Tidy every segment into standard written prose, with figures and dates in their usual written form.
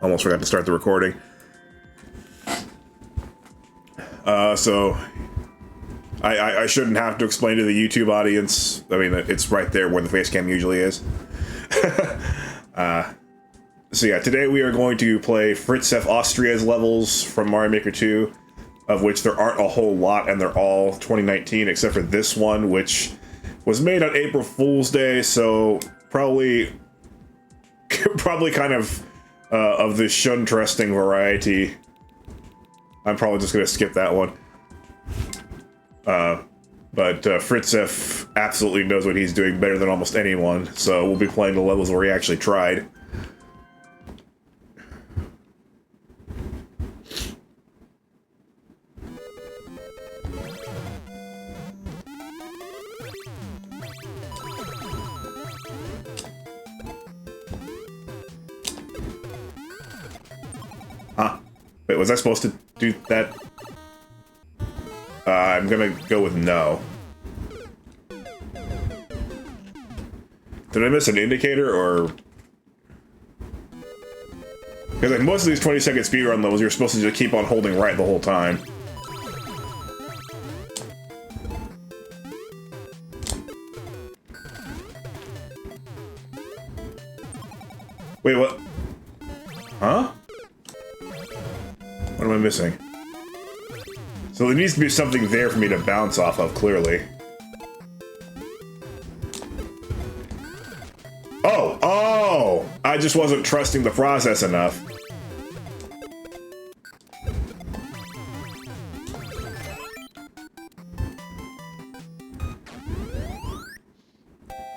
Almost forgot to start the recording. So I shouldn't have to explain to the YouTube audience. I mean, it's right there where the face cam usually is. So yeah, today we are going to play FritzefAustria's levels from Mario Maker 2, of which there aren't a whole lot, and they're all 2019, except for this one, which was made on April Fool's Day, so probably kind of the shuntrusting variety. I'm probably just gonna skip that one. But Fritzef absolutely knows what he's doing better than almost anyone, so we'll be playing the levels where he actually tried. Huh. Wait, was I supposed to do that? I'm gonna go with no. Did I miss an indicator, or... Because like most of these 20-second speedrun levels, you're supposed to just keep on holding right the whole time. Wait, what? Huh? What am I missing? So there needs to be something there for me to bounce off of, clearly. Oh! I just wasn't trusting the process enough.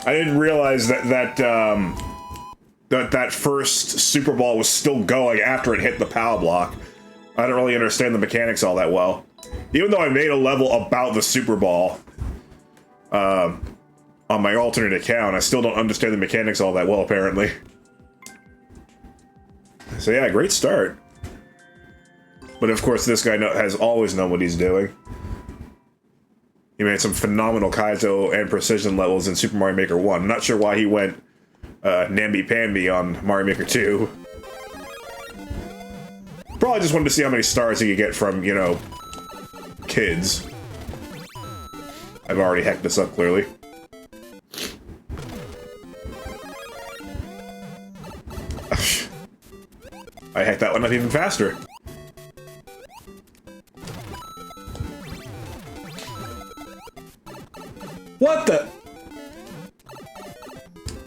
I didn't realize that first Super Ball was still going after it hit the POW block. I don't really understand the mechanics all that well. Even though I made a level about the Super Ball on my alternate account, I still don't understand the mechanics all that well, apparently. So yeah, great start. But of course, this guy has always known what he's doing. He made some phenomenal Kaizo and precision levels in Super Mario Maker 1. I'm not sure why he went namby-pamby on Mario Maker 2. Probably just wanted to see how many stars he could get from, you know, kids. I've already hacked this up, clearly. I hacked that one up even faster. What the?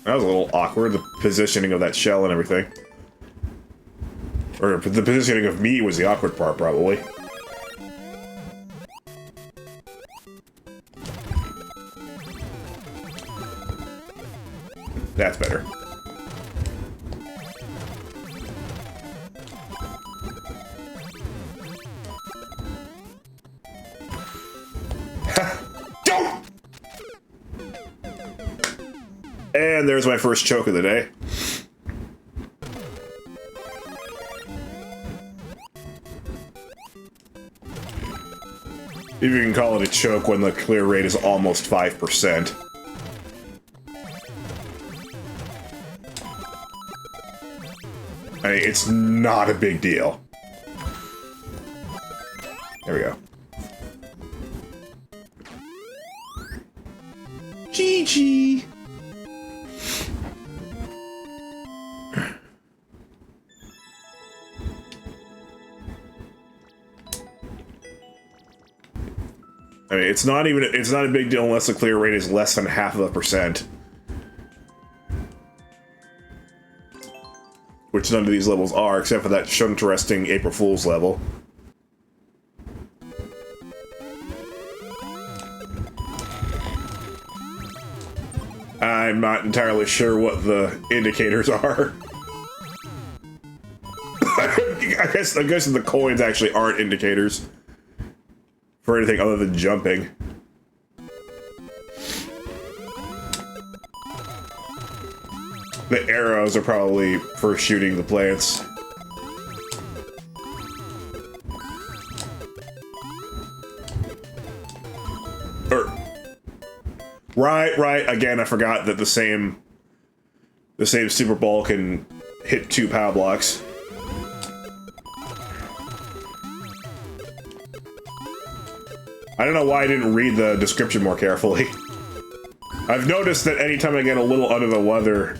That was a little awkward, the positioning of that shell and everything. Or the positioning of me was the awkward part, probably. That's better. Don't! And there's my first choke of the day. If you can call it a choke when the clear rate is almost 5%. I mean, it's not a big deal. There we go. GG! I mean, it's not a big deal unless the clear rate is less than 0.5%. Which none of these levels are, except for that shunteresting April Fool's level. I'm not entirely sure what the indicators are. I guess the coins actually aren't indicators for anything other than jumping. The arrows are probably for shooting the plants. Right. Again, I forgot that the same Super Ball can hit 2 POW blocks. I don't know why I didn't read the description more carefully. I've noticed that anytime I get a little under the weather,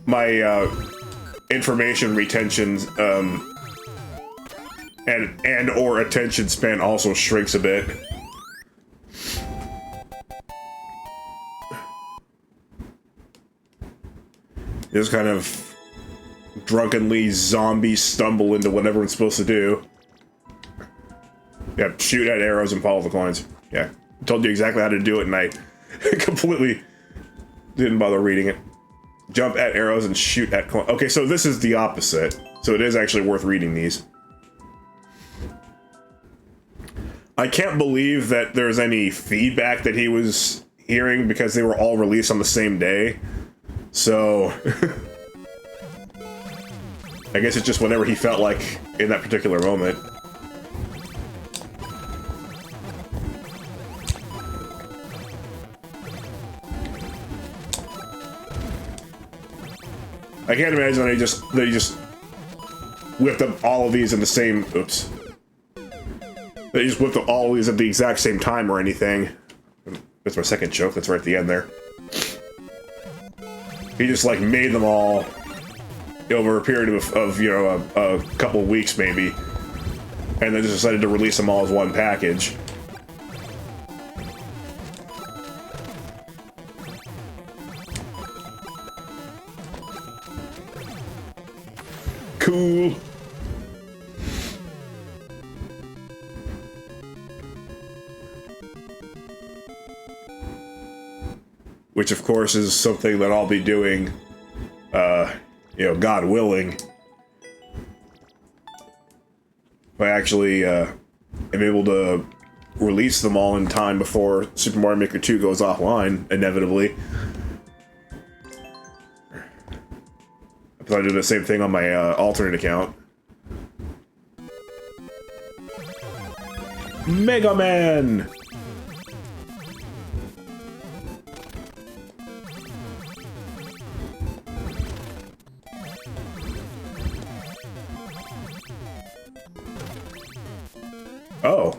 my information retention and or attention span also shrinks a bit. Just kind of drunkenly zombie stumble into whatever it's supposed to do. Yeah, shoot at arrows and follow the coins. Yeah, told you exactly how to do it, and I completely didn't bother reading it. Jump at arrows and shoot at coins. Okay, so this is the opposite. So it is actually worth reading these. I can't believe that there's any feedback that he was hearing because they were all released on the same day. So I guess it's just whatever he felt like in that particular moment. I can't imagine that he just whipped up all of these in the same. Oops. That he just whipped up all of these at the exact same time or anything. That's my second choke. That's right at the end there. He just like made them all over a period of you know a couple of weeks maybe, and then just decided to release them all as one package. Cool. Which, of course, is something that I'll be doing, you know, God willing. If I actually am able to release them all in time before Super Mario Maker 2 goes offline, inevitably. I plan to do the same thing on my alternate account. Mega Man! Oh.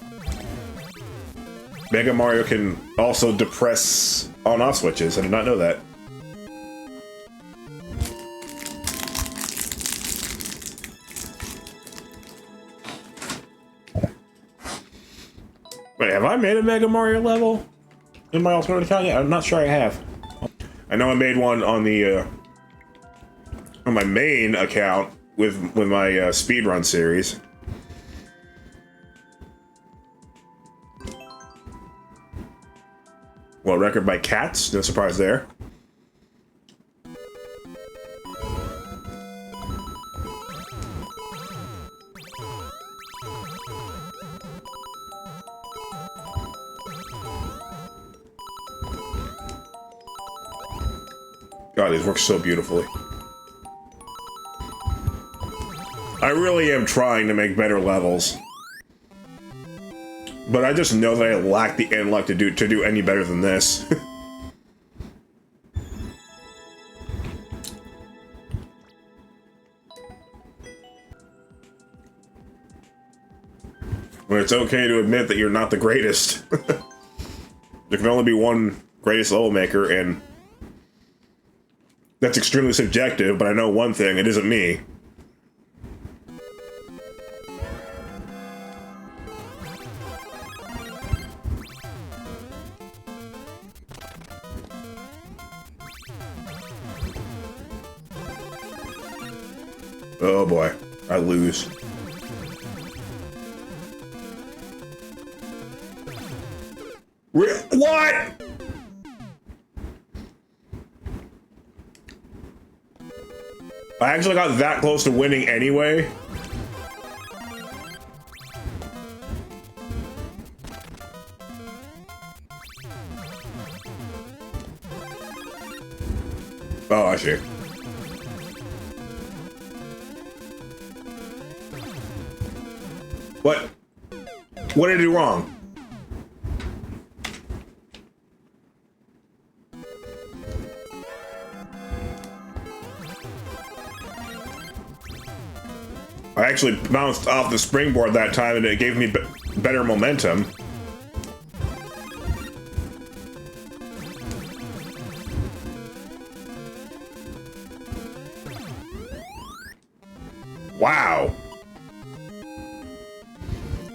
Mega Mario can also depress on-off switches. I did not know that. Wait, have I made a Mega Mario level in my alternate account yet? I'm not sure I have. I know I made one on the on my main account with my speedrun series. Well, record by Cats, no surprise there. God, these work so beautifully. I really am trying to make better levels. But I just know that I lack the intellect to do any better than this. When it's okay to admit that you're not the greatest. There can only be one greatest level maker, and that's extremely subjective, but I know one thing, it isn't me. Oh boy, I lose. What? I actually got that close to winning anyway. Oh, I see. What? What did I do wrong? I actually bounced off the springboard that time and it gave me better momentum. Wow.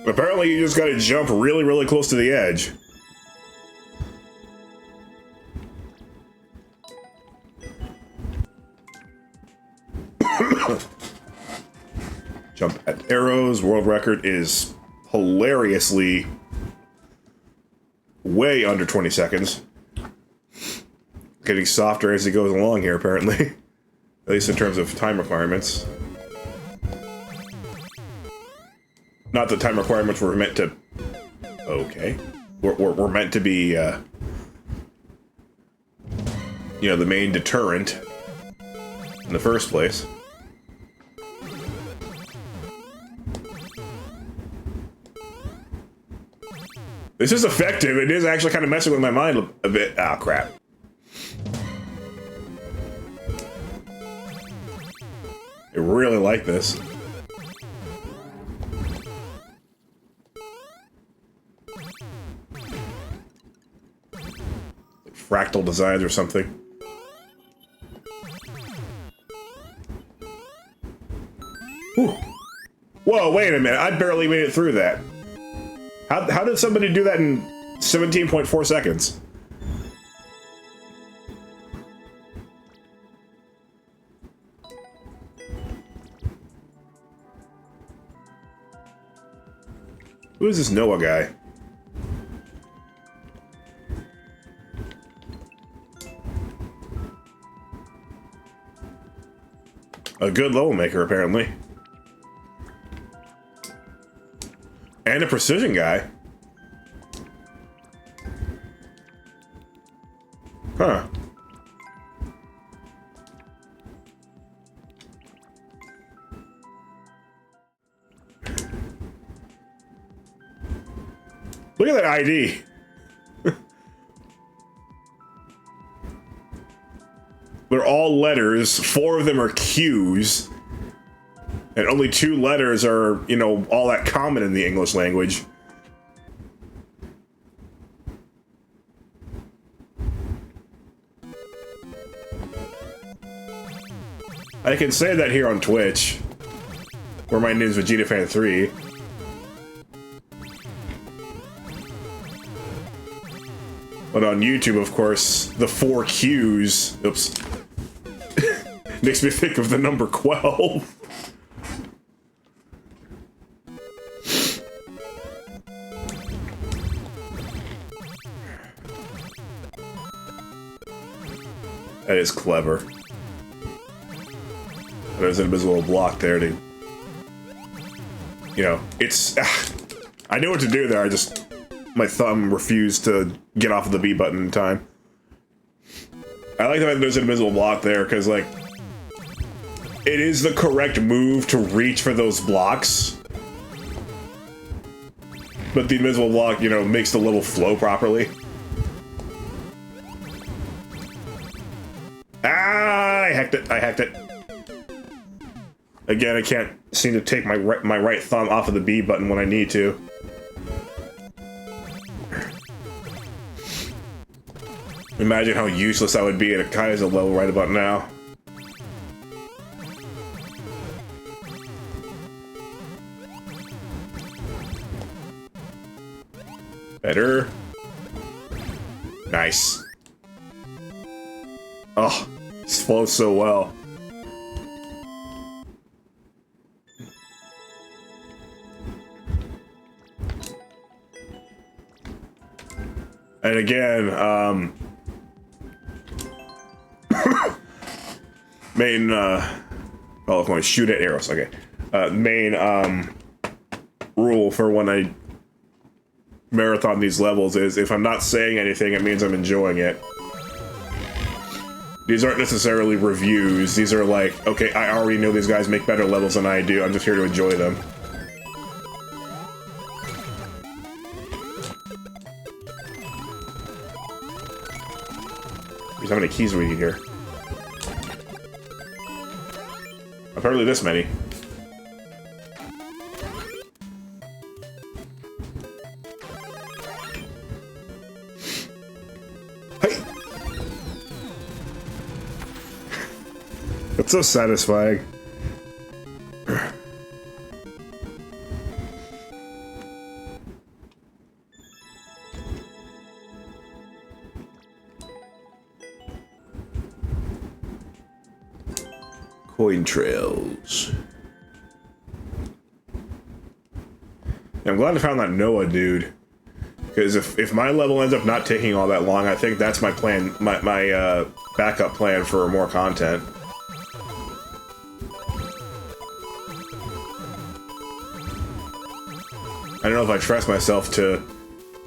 Apparently you just gotta jump really, really close to the edge. Jump at arrows. World record is hilariously way under 20 seconds. Getting softer as it goes along here, apparently. At least in terms of time requirements. Not that time requirements were meant to... Okay. We're meant to be, you know, the main deterrent in the first place. This is effective. It is actually kind of messing with my mind a bit. Ah, crap. I really like this. Like fractal designs or something. Whew. Whoa, wait a minute. I barely made it through that. How did somebody do that in 17.4 seconds? Who is this Noah guy? A good level maker, apparently. And a precision guy. Huh. Look at that ID. They're all letters. 4 of them are Q's. And only 2 letters are, you know, all that common in the English language. I can say that here on Twitch, where my name is VegetaFan3. But on YouTube, of course, the 4 Q's, oops, makes me think of the number 12. That is clever. There's an invisible block there to... You know, it's... I knew what to do there, I just... My thumb refused to get off of the B button in time. I like the fact that there's an invisible block there, because, like... It is the correct move to reach for those blocks. But the invisible block, you know, makes the level flow properly. Ah, I hacked it. I hacked it. Again, I can't seem to take my right thumb off of the B button when I need to. Imagine how useless that would be at a Kaiser level right about now. Better. Nice. Oh, this flows so well. And again, main, oh, I'm going to shoot at arrows, okay. Main, rule for when I marathon these levels is if I'm not saying anything, it means I'm enjoying it. These aren't necessarily reviews, these are like, okay, I already know these guys make better levels than I do, I'm just here to enjoy them. How many keys do we need here? Apparently this many. It's so satisfying. Coin trails. I'm glad I found that Noah dude. Because if my level ends up not taking all that long, I think that's my plan, my backup plan for more content. I don't know if I trust myself to,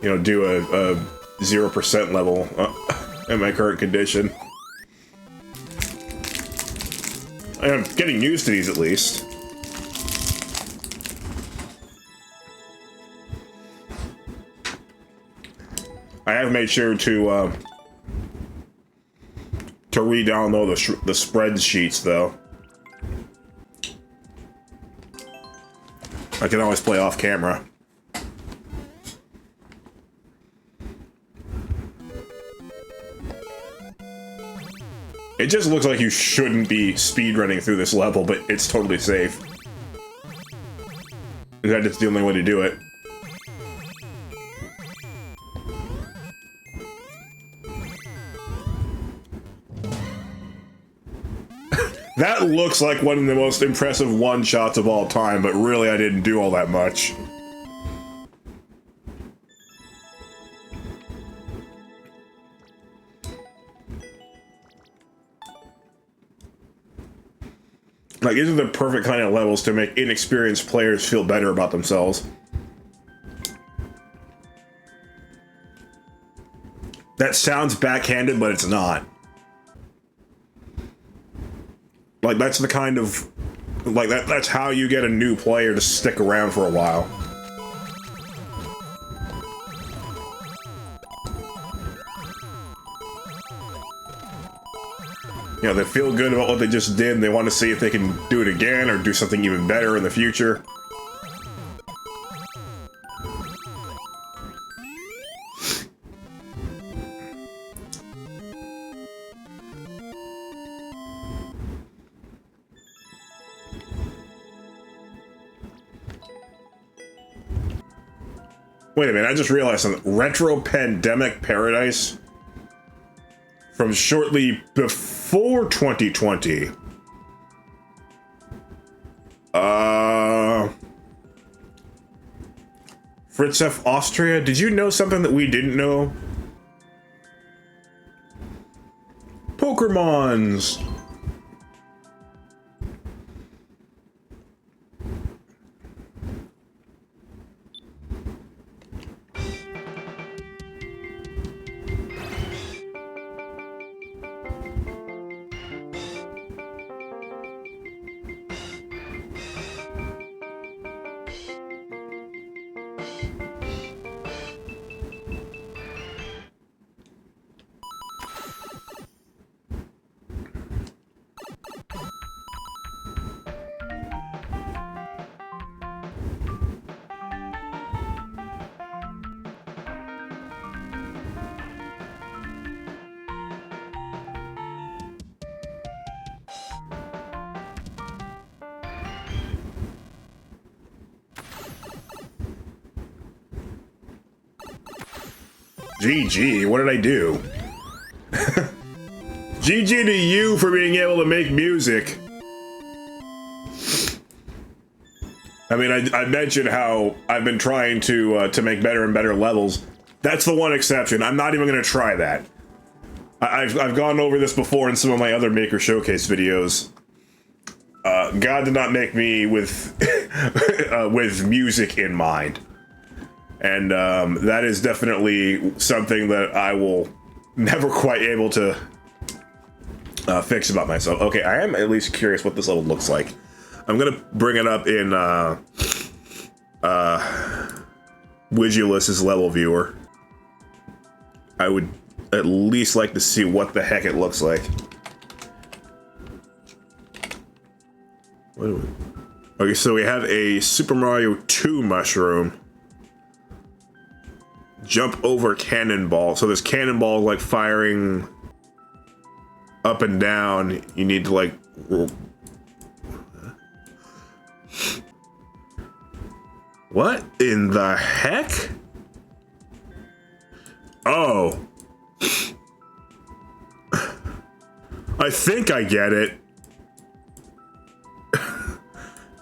you know, do a 0% level in my current condition. I'm getting used to these at least. I have made sure to re-download the spreadsheets, though. I can always play off camera. It just looks like you shouldn't be speedrunning through this level, but it's totally safe. That is the only way to do it. That looks like one of the most impressive one-shots of all time, but really I didn't do all that much. Like, these are the perfect kind of levels to make inexperienced players feel better about themselves. That sounds backhanded, but it's not. Like, that's the kind of... Like, that's how you get a new player to stick around for a while. You know, they feel good about what they just did, and they want to see if they can do it again or do something even better in the future. Wait a minute, I just realized something. Retro Pandemic Paradise? From shortly before 2020. FritzefAustria, did you know something that we didn't know? Pokémons! GG, what did I do? GG to you for being able to make music. I mean, I mentioned how I've been trying to make better and better levels. That's the one exception. I'm not even going to try that. I've gone over this before in some of my other Maker Showcase videos. God did not make me with with music in mind. And that is definitely something that I will never quite able to fix about myself. Okay, I am at least curious what this level looks like. I'm gonna bring it up in Wigilus's level viewer. I would at least like to see what the heck it looks like. Okay, so we have a Super Mario 2 mushroom. Jump over cannonball. So this cannonball like firing up and down, you need to like... What in the heck? Oh. I think I get it.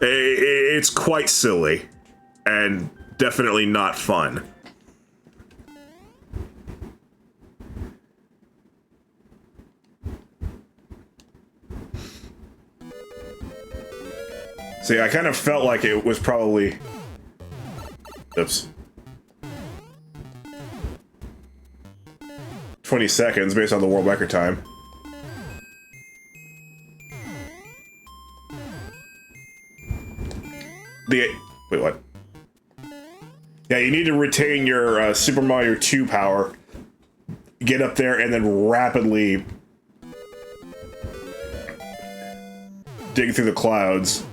It's quite silly and definitely not fun. See, I kind of felt like it was probably... Oops. 20 seconds based on the world record time. Wait, what? Yeah, you need to retain your Super Mario 2 power. Get up there and then rapidly dig through the clouds.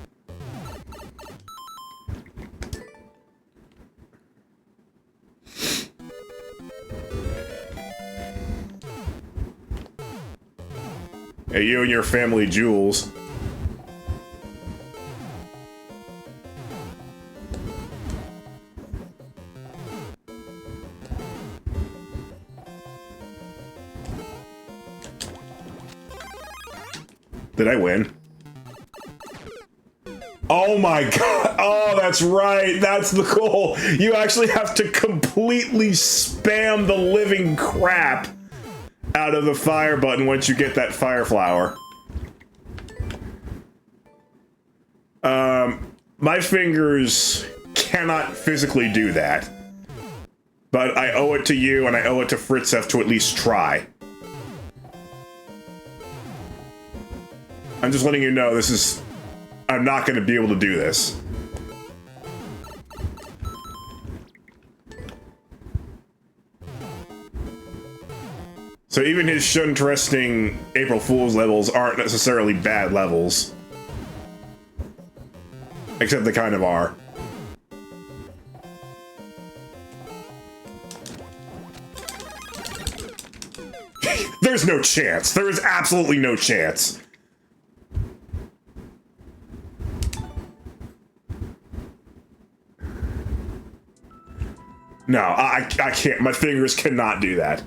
Hey, you and your family jewels. Did I win? Oh my god! Oh, that's right! That's the goal! You actually have to completely spam the living crap out of the fire button once you get that fire flower. My fingers cannot physically do that. But I owe it to you and I owe it to Fritzef to at least try. I'm just letting you know this is... I'm not going to be able to do this. So even his interesting April Fool's levels aren't necessarily bad levels. Except they kind of are. There's no chance. There is absolutely no chance. No, I can't. My fingers cannot do that.